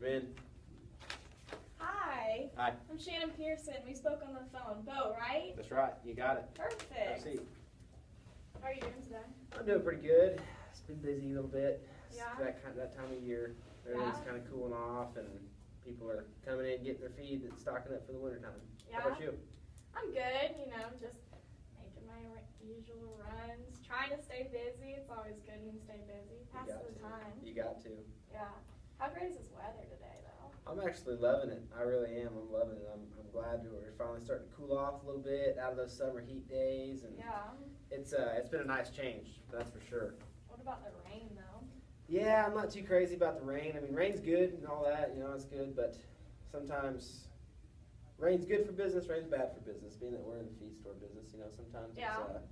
in. Hi. Hi. I'm Shannon Pearson. We spoke on the phone. Bo, right? That's right. You got it. Perfect. Proceed. How are you doing today? I'm doing pretty good. It's been busy a little bit. It's Yeah. that time of year. Everything's kind of cooling off, and people are coming in, getting their feed and stocking up for the winter time. Yeah. How about you? I'm good. Just making my usual runs. Trying to stay busy. It's always good when you stay busy. Pass the time. You got to. Yeah. How great is this weather today, though? I'm actually loving it. I really am. I'm loving it. I'm glad we're finally starting to cool off a little bit out of those summer heat days, and Yeah. it's been a nice change. That's for sure. What about the rain, though? Yeah, I'm not too crazy about the rain. I mean, rain's good and all that, it's good, but sometimes rain's good for business, rain's bad for business, being that we're in the feed store business, sometimes Yeah. it's,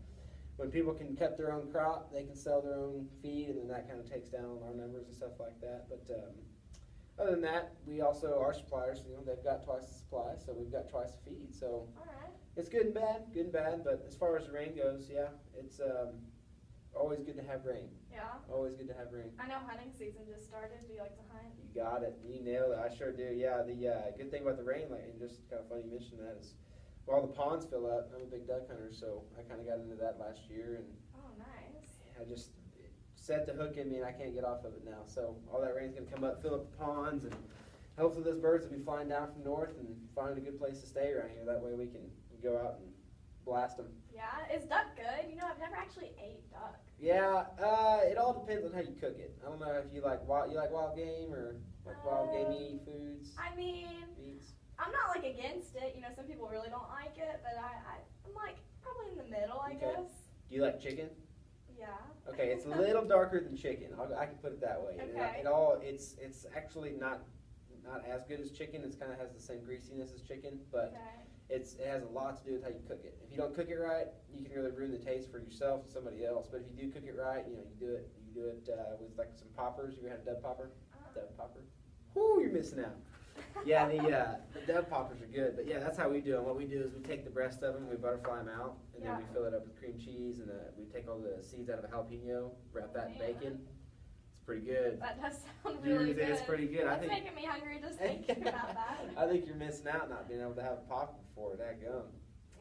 when people can cut their own crop, they can sell their own feed, and then that kind of takes down our numbers and stuff like that, but other than that, we also, our suppliers, they've got twice the supply, so we've got twice the feed, so All right. it's good and bad, but as far as the rain goes, yeah, it's always good to have rain. Yeah. Always good to have rain. I know hunting season just started. Do you like to hunt? You got it. You nailed it. I sure do. Yeah, the good thing about the rain, and just kind of funny you mentioned that, is while the ponds fill up, I'm a big duck hunter, so I kind of got into that last year, and Oh, nice. I just set the hook in me, and I can't get off of it now. So all that rain's going to come up, fill up the ponds, and hopefully those birds will be flying down from north and find a good place to stay around here. That way we can go out and blast them. Yeah. Is duck good? I've never actually ate duck. Yeah, it all depends on how you cook it. I don't know if you like wild game or wild gamey foods. I mean, Meats. I'm not like against it. Some people really don't like it, but I'm like probably in the middle, I Okay. guess. Do you like chicken? Yeah. Okay, it's a little darker than chicken. I can put it that way. Okay. It's actually not as good as chicken. It kind of has the same greasiness as chicken, but Okay. it has a lot to do with how you cook it. If you don't cook it right, you can really ruin the taste for yourself and somebody else. But if you do cook it right, you do it with like some poppers. You ever had a dove popper? Dove popper. Whoo, you're missing out. Yeah, the dove poppers are good, but yeah, that's how we do them. What we do is we take the breast of them, we butterfly them out, and then we fill it up with cream cheese, and we take all the seeds out of a jalapeno, wrap that in bacon. It's pretty good. That does sound really good. It's pretty good. It's making me hungry just thinking about that. I think you're missing out not being able to have a popper before. Dadgum.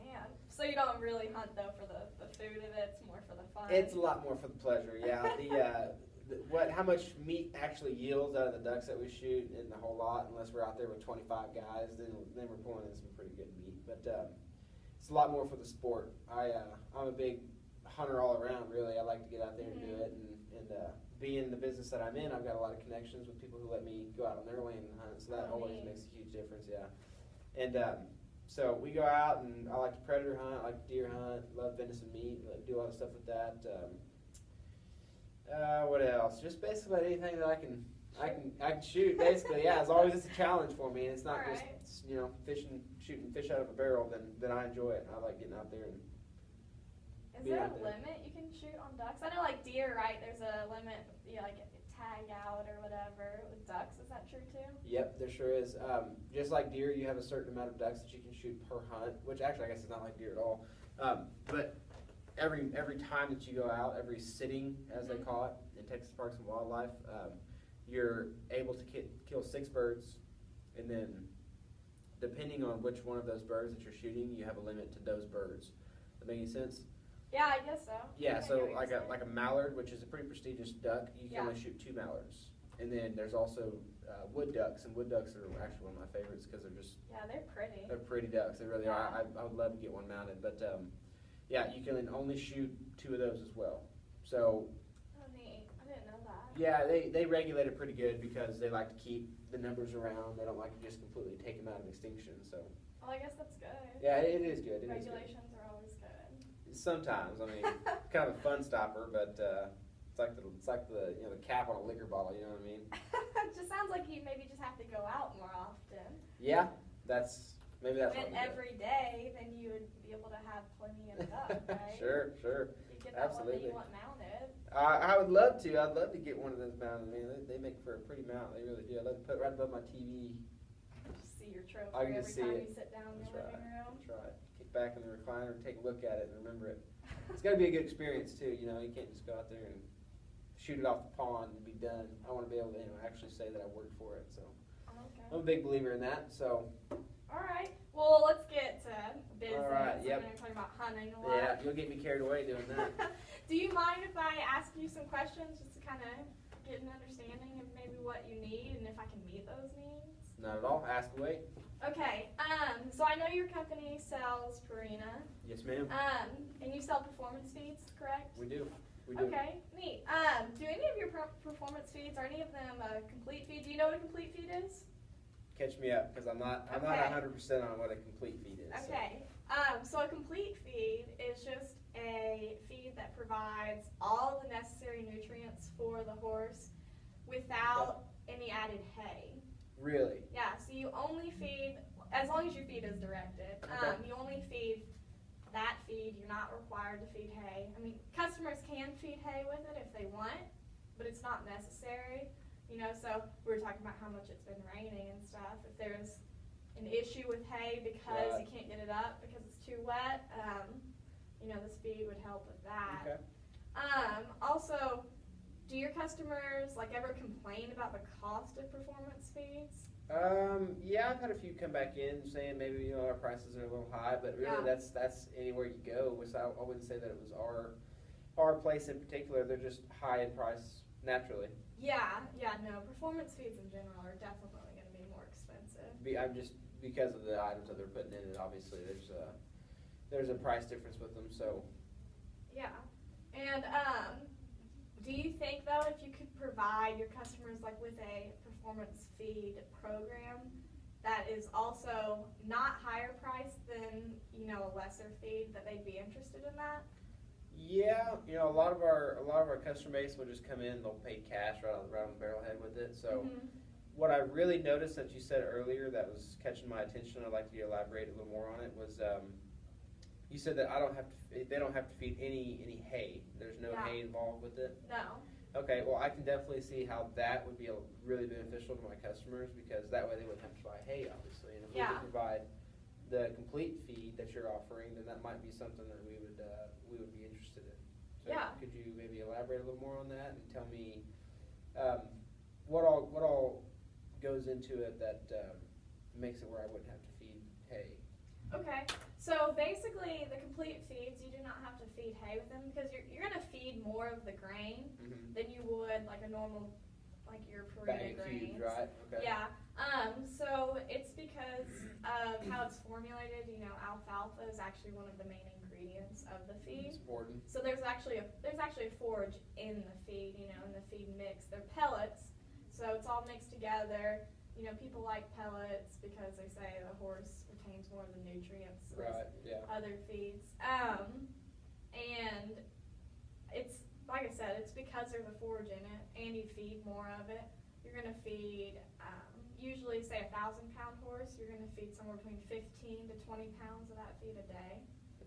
Man. So you don't really hunt though for the food of it. It's more for the fun. It's a lot more for the pleasure. Yeah. How much meat actually yields out of the ducks that we shoot isn't a whole lot, unless we're out there with 25 guys. Then we're pulling in some pretty good meat. But it's a lot more for the sport. I'm a big hunter all around. Really, I like to get out there and do it. And being the business that I'm in, I've got a lot of connections with people who let me go out on their land and hunt. So that always makes a huge difference. Yeah. And so we go out, and I like to predator hunt. I like to deer hunt. Love venison meat. Do a lot of stuff with that. What else? Just basically anything that I can shoot. Basically, yeah. As long as it's a challenge for me, and it's not just shooting fish out of a barrel. Then I enjoy it. I like getting out there and. Is there a limit you can shoot on ducks? I know like deer, right? There's a limit. Like tag out or whatever. With ducks, is that true too? Yep, there sure is. Just like deer, you have a certain amount of ducks that you can shoot per hunt. Which actually, I guess, is not like deer at all. But every time that you go out, every sitting, as they call it, in Texas Parks and Wildlife, you're able to kill 6 birds, and then depending on which one of those birds that you're shooting, you have a limit to those birds. That make any sense? Yeah, I guess so. Yeah, so like a mallard, which is a pretty prestigious duck, you can only shoot 2 mallards. And then there's also wood ducks, and wood ducks are actually one of my favorites because they're just they're pretty. They're pretty ducks. They really are. I would love to get one mounted, but yeah, you can only shoot 2 of those as well. So. Oh, neat. I didn't know that. Yeah, they regulate it pretty good because they like to keep the numbers around. They don't like to just completely take them out of extinction. So. Well, I guess that's good. Yeah, it is good. Regulations are always good. Sometimes, I mean, kind of a fun stopper, but it's like the cap on a liquor bottle. You know what I mean? It just sounds like you maybe just have to go out more often. Yeah, maybe that's. When every day, then you would be able to have plenty of duck, right? Sure. You get that one that you want mounted. I would love to. I'd love to get one of those mounted. I mean, they make for a pretty mount. They really do. I'd love to put it right above my TV. Just see your trophy I can every see time it. you sit down in the living room. That's right. Kick back in the recliner and take a look at it and remember it. It's got to be a good experience too. You can't just go out there and shoot it off the pond and be done. I want to be able to actually say that I worked for it. So. Okay. I'm a big believer in that. So. All right. Well, let's get to business. All right, yep. I know you're talking about hunting a lot. Yeah, you'll get me carried away doing that. Do you mind if I ask you some questions just to kind of get an understanding of maybe what you need and if I can meet those needs? Not at all. Ask away. Okay. So I know your company sells Purina. Yes, ma'am. And you sell performance feeds, correct? We do. We do. Okay, neat. Do any of your performance feeds, are any of them a complete feed? Do you know what a complete feed is? Catch me up, because I'm not Okay. 100% on what a complete feed is. so. Okay. So a complete feed is just a feed that provides all the necessary nutrients for the horse without any added hay. Really? Yeah, so you only feed, as long as your feed is directed, Okay. you only feed that feed. You're not required to feed hay. I mean, customers can feed hay with it if they want, but it's not necessary. You know, so we were talking about how much it's been raining and stuff. If there's an issue with hay because you can't get it up because it's too wet, you know, this feed would help with that. Okay. Also, do your customers like ever complain about the cost of performance feeds? Yeah, I've had a few come back in saying maybe, you know, our prices are a little high, but really Yeah. that's anywhere you go. So I wouldn't say that it was our place in particular. They're just high in price naturally. Yeah, no, performance feeds in general are definitely going to be more expensive. I'm just because of the items that they're putting in it. Obviously, there's a price difference with them. So Yeah, and do you think though if you could provide your customers like with a performance feed program that is also not higher priced than, you know, a lesser feed, that they'd be interested in that? yeah, you know, a lot of our customer base will just come in. They'll pay cash right on the barrelhead with it. So. Mhm. What I really noticed that you said earlier that was catching my attention, I'd like you to elaborate a little more on it, was you said that they don't have to feed any hay. There's no Yeah. hay involved with it. No. Okay, well I can definitely see how that would be really beneficial to my customers because that way they wouldn't have to buy hay, obviously. And if we Yeah. could provide the complete feed that you're offering, then that might be something that we would be interested in. So Yeah. could you maybe elaborate a little more on that and tell me what all goes into it that makes it where I wouldn't have to feed hay? Okay, so basically the complete feeds, you do not have to feed hay with them because you're going to feed more of the grain Mm-hmm. than you would like a normal, like your Purina Bag grains. cubes, right? Okay. Yeah, so it's because of how it's formulated. You know, alfalfa is actually one of the main ingredients of the feed. It's important. So there's actually a forage in the feed, you know, in the feed mix. They're pellets, so it's all mixed together. You know, people like pellets because they say the horse retains more of the nutrients than Right. Yeah. other feeds. And it's, like I said, it's because there's a forage in it and you feed more of it. You're going to feed, usually say 1,000-pound horse, you're going to feed somewhere between 15 to 20 pounds of that feed a day.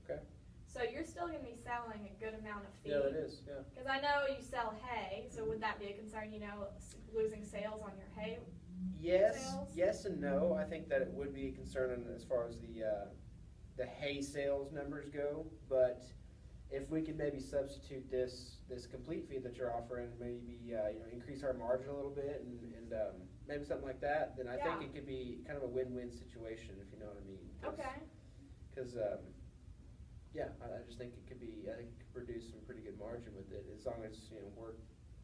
Okay. So you're still going to be selling a good amount of feed. Yeah, it is. Yeah. Because I know you sell hay, so would that be a concern, you know, losing sales on your hay? Sales? Yes and no. I think that it would be a concern as far as the hay sales numbers go, but if we could maybe substitute this complete feed that you're offering, maybe you know, increase our margin a little bit and maybe something like that, then I think it could be kind of a win-win situation, if you know what I mean. Okay. Because yeah, I just think it could be. I think it could produce some pretty good margin with it as long as, you know, we're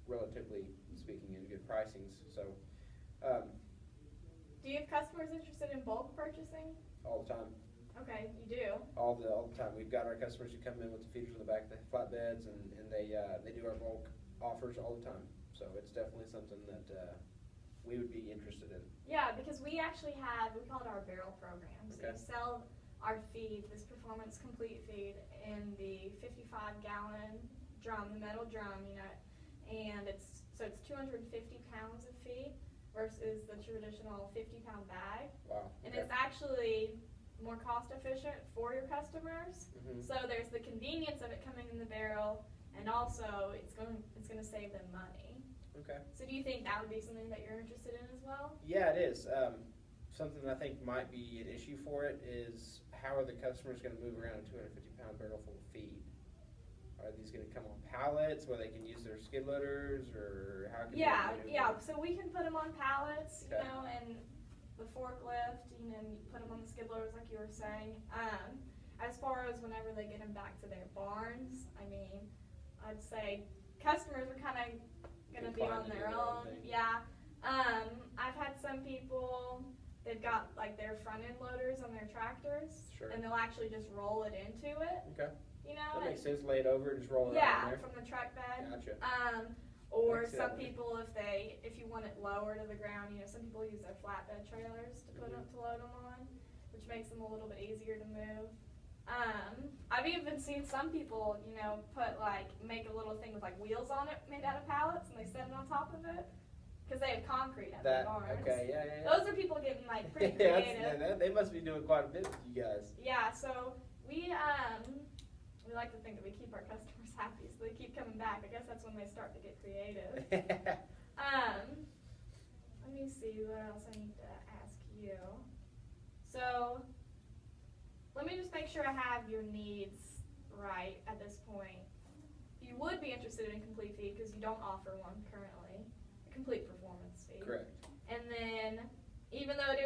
relatively speaking in good pricings. So. Do you have customers interested in bulk purchasing? All the time. Okay, you do. All the time. We've got our customers who come in with the feeders in the back, the flatbeds, and they do our bulk offers all the time. So it's definitely something that we would be interested in. Yeah, because we actually have, we call it our barrel program. So Okay. we sell our feed, this Performance Complete feed, in the 55-gallon drum, the metal drum, you know, and it's 250 pounds of feed versus the traditional 50-pound bag. Wow. And Okay. it's actually more cost efficient for your customers. Mhm. So there's the convenience of it coming in the barrel, and also it's going to save them money. Okay. So do you think that would be something that you're interested in as well? Yeah, it is. Something I think might be an issue for it is how are the customers going to move around a 250-pound barrel full of feed? Are these going to come on pallets where they can use their skid loaders, or how can Yeah, they yeah. So we can put them on pallets, you Okay. know, and the forklift, you put them on the skid loaders like you were saying. As far as whenever they get them back to their barns, I mean, I'd say customers are kind of going to be on their own. Yeah. I've had some people, they've got like their front end loaders on their tractors, Sure. and they'll actually just roll it into it. Okay. You know, That makes sense. Lay it over, just roll it yeah, out in there. from the truck bed. Gotcha. Or Makes some sense. people, if you want it lower to the ground, some people use their flatbed trailers to put them to load them on, which makes them a little bit easier to move. I've even seen some people, make a little thing with like wheels on it made out of pallets, and they set it on top of it because they have concrete at their barns. Okay, yeah. Those are people getting like pretty Yeah, creative. they must be doing quite a bit with you guys. Yeah, so we like to think that we keep our customers happy, so they keep coming back. I guess that's when they start to get creative. Let me see what else I need to ask you. So, let me just make sure I have your needs right at this point. You would be interested in complete feed because you don't offer one currently, a complete performance feed. Correct. And then, even though it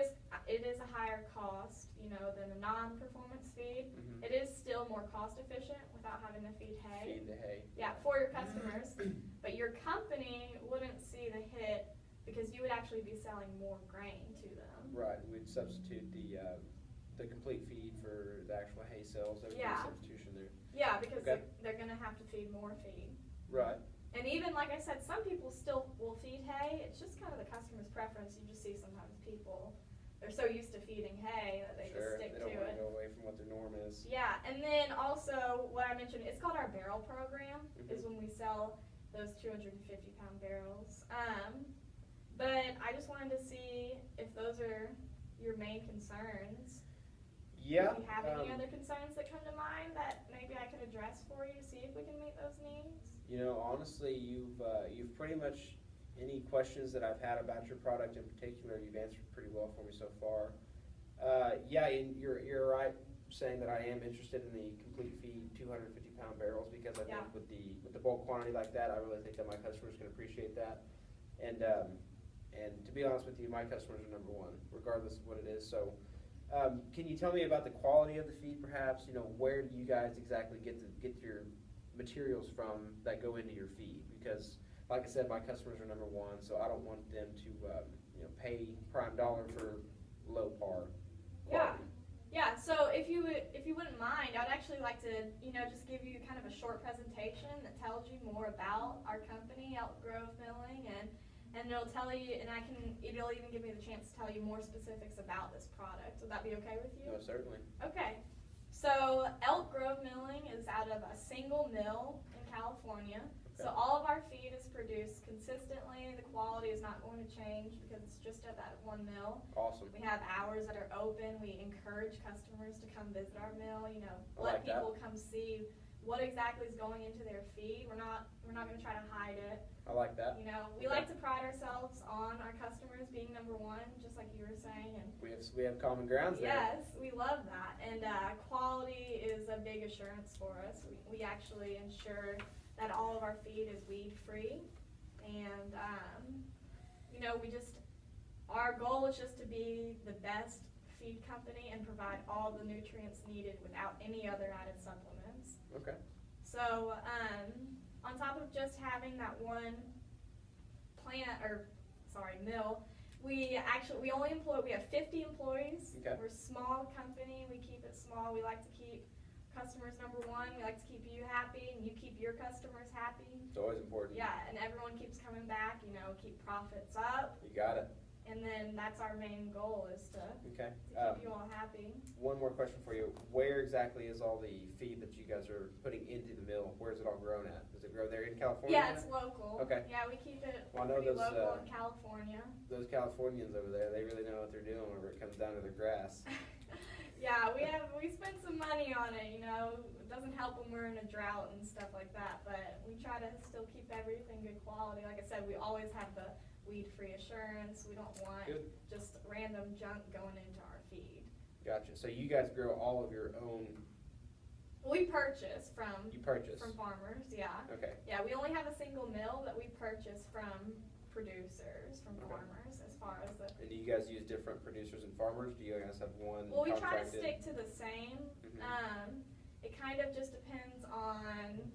is a higher cost, than a non-performance feed, it is still more cost efficient without having to feed hay. Feed the hay. Yeah, for your customers. But your company wouldn't see the hit because you would actually be selling more grain to them. Right. We'd substitute the complete feed for the actual hay sales. There would be a substitution there. Yeah, because they're going to have to feed more feed. Right. And even, like I said, some people still will feed hay. It's just kind of the customer's preference. You just see sometimes people, they're so used to feeding hay that they just stick to They don't want it. to go away from what their norm is. Yeah, and then also what I mentioned, it's called our barrel program, is when we sell those 250-pound barrels. But I just wanted to see if those are your main concerns. Yeah. Do you have any other concerns that come to mind that maybe I could address for you to see if we can meet those needs? Honestly, you've pretty much, any questions that I've had about your product in particular, you've answered pretty well for me so far. Yeah, and you're right saying that I am interested in the complete feed 250-pound barrels because I think with the bulk quantity like that, I really think that my customers can appreciate that. And to be honest with you, my customers are number one, regardless of what it is. So, can you tell me about the quality of the feed, perhaps? Where do you guys exactly get your materials from that go into your feed? Because, like I said, my customers are number one, so I don't want them to pay prime dollar for low par quality. Yeah. So if you wouldn't mind, I'd actually like to just give you kind of a short presentation that tells you more about our company, Elk Grove Milling, and it'll tell you, and it'll even give me the chance to tell you more specifics about this product. Would that be okay with you? No, certainly. Okay. So Elk Grove Milling is out of a single mill in California. Okay. So all of our feed is produced consistently. The quality is not going to change because it's just at that one mill. Awesome. We have hours that are open. We encourage customers to come visit our mill. Let like people come see what exactly is going into their feed. We're not going to try to hide it. I like that. We like to pride ourselves on our customers being number one, just like you were saying. And we have common grounds there. Yes, we love that. And quality is a big assurance for us. We actually ensure that all of our feed is weed free, and our goal is just to be the best feed company and provide all the nutrients needed without any other added supplements. Okay. So, on top of just having that one mill, we have 50 employees. Okay. We're a small company. We keep it small. We like to keep customers number one. We like to keep you happy, and you keep your customers happy. It's always important. Yeah, and everyone keeps coming back. Keep profits up. You got it. And then that's our main goal, is to keep you all happy. One more question for you. Where exactly is all the feed that you guys are putting into the mill? Where is it all grown at? Does it grow there in California? Yeah, it's local. Okay. Yeah, we keep it Well, I know pretty those, local in California. Those Californians over there, they really know what they're doing whenever it comes down to their grass. Yeah, we spent some money on it, It doesn't help when we're in a drought and stuff like that, but we try to still keep everything good quality. Like I said, we always have the weed-free assurance. We don't want just random junk going into our feed. Gotcha. So you guys grow all of your own? We purchase from You purchase? from farmers, yeah. Okay. Yeah, we only have a single mill that we purchase from producers, from Okay. farmers, as far as the. And do you guys use different producers and farmers? Do you guys have one Well, we try to contracted? stick to the same. Mhm. It kind of just depends on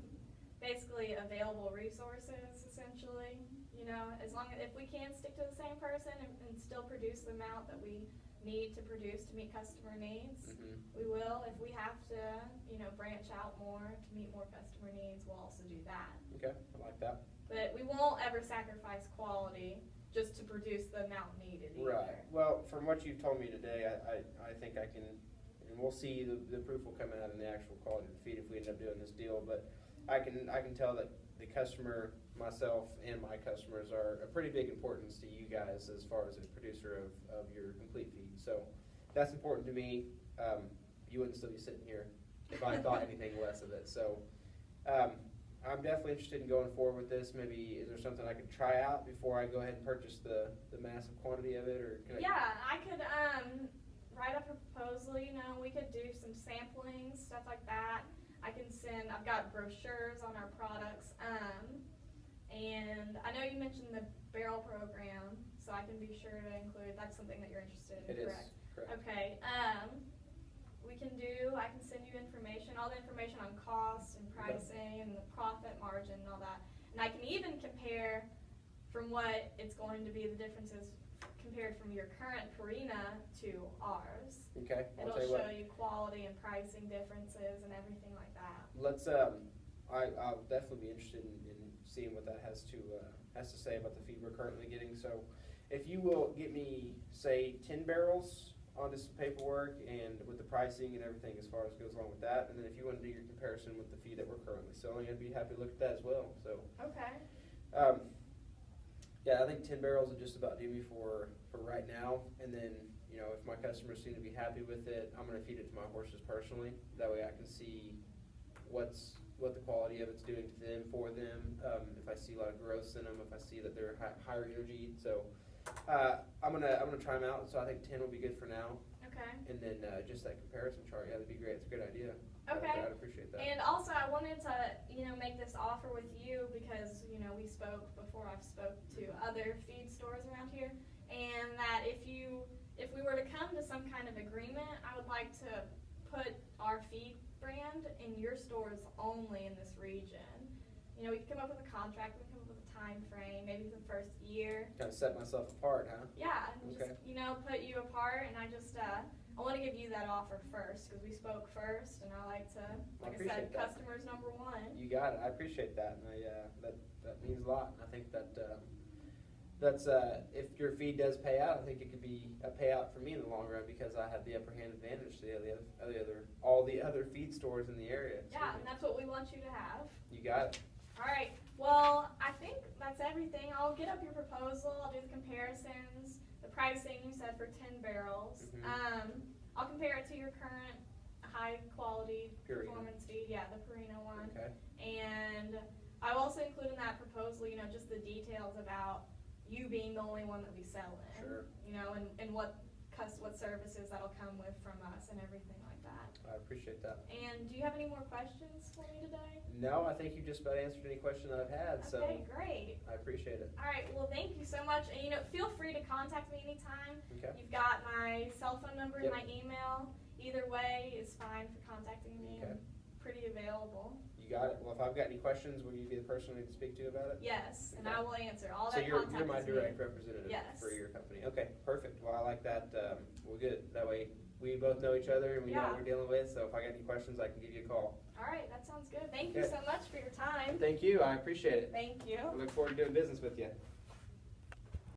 basically available resources, essentially. You know, as long as if we can stick to the same person and still produce the amount that we need to produce to meet customer needs, Mhm. we will. If we have to, you know, branch out more to meet more customer needs, we'll also do that. Okay, I like that. But we won't ever sacrifice quality just to produce the amount needed either. Right. Well, from what you've told me today, I think I can, and we'll see, the proof will come out in the actual quality of the feed if we end up doing this deal, but I can tell that the customer, myself and my customers, are a pretty big importance to you guys as far as a producer of your complete feed. So that's important to me. You wouldn't still be sitting here if I thought anything less of it. So I'm definitely interested in going forward with this. Maybe is there something I could try out before I go ahead and purchase the massive quantity of it, or can I? Yeah, I could write up a proposal. You know, we could do some sampling, stuff like that. I can send. I've got brochures on our products. And I know you mentioned the barrel program, so I can be sure to include. That's something that you're interested in, It is, correct? correct. Okay. I can send you information, all the information on cost and pricing and the profit margin and all that. And I can even compare from what it's going to be the differences compared from your current Purina to ours. Okay. I'll It'll tell you show what. you quality and pricing differences and everything like that. Let's. I'll definitely be interested in seeing what that has to say about the feed we're currently getting. So, if you will get me, say, 10 barrels onto some paperwork and with the pricing and everything as far as goes along with that, and then if you want to do your comparison with the feed that we're currently selling, I'd be happy to look at that as well. So, Okay. yeah, I think 10 barrels would just about do me for right now. And then, you know, if my customers seem to be happy with it, I'm going to feed it to my horses personally. That way I can see what the quality of it's doing to them, for them. If I see a lot of growth in them, if I see that they're higher energy. So I'm gonna try them out. So I think 10 will be good for now. Okay. And then just that comparison chart, yeah, that'd be great. It's a good idea. Okay. I'd appreciate that. And also, I wanted to, you know, make this offer with you because, you know, we spoke before. I've spoke to other feed stores around here, and that if we were to come to some kind of agreement, I would like to put our feed brand in your stores only in this region. You know, we could come up with a contract. We could come up with a time frame, maybe the first year. Kind of set myself apart, huh? Yeah, and Okay. just, you know, put you apart, and I just, I want to give you that offer first, because we spoke first, and I like to, like I said, appreciate that. customers number one. You got it. I appreciate that, and that means a lot. And I think that if your feed does pay out, I think it could be a payout for me in the long run because I have the upper hand advantage to all the other feed stores in the area. Yeah, and that's what we want you to have. You got it. All right, well, I think that's everything. I'll get up your proposal, I'll do the comparisons, the pricing you said for 10 barrels. Mhm. I'll compare it to your current high quality Purina. performance feed, yeah, the Purina one. Okay. And I will also include in that proposal, you know, just the details about you being the only one that we sell in. Sure. You know, and what services that'll come with from us and everything like that. I appreciate that. And do you have any more questions for me today? No, I think you just about answered any question that I've had, so Okay, great. I appreciate it. All right, well, thank you so much. And, you know, feel free to contact me anytime. Okay. You've got my cell phone number and Yep. my email. Either way is fine for contacting me. Okay. I'm pretty available. You got it. Well, if I've got any questions, will you be the person I need to speak to about it? Yes, and Okay. I will answer. All So that you're contact my is me. direct representative Yes. for your company. Okay, perfect. Well, I like that. Well, good. That way we both know each other and we know Yeah. what we're dealing with. So if I got any questions, I can give you a call. All right, that sounds good. Thank you Okay. so much for your time. Thank you. I appreciate it. Thank you. I look forward to doing business with you.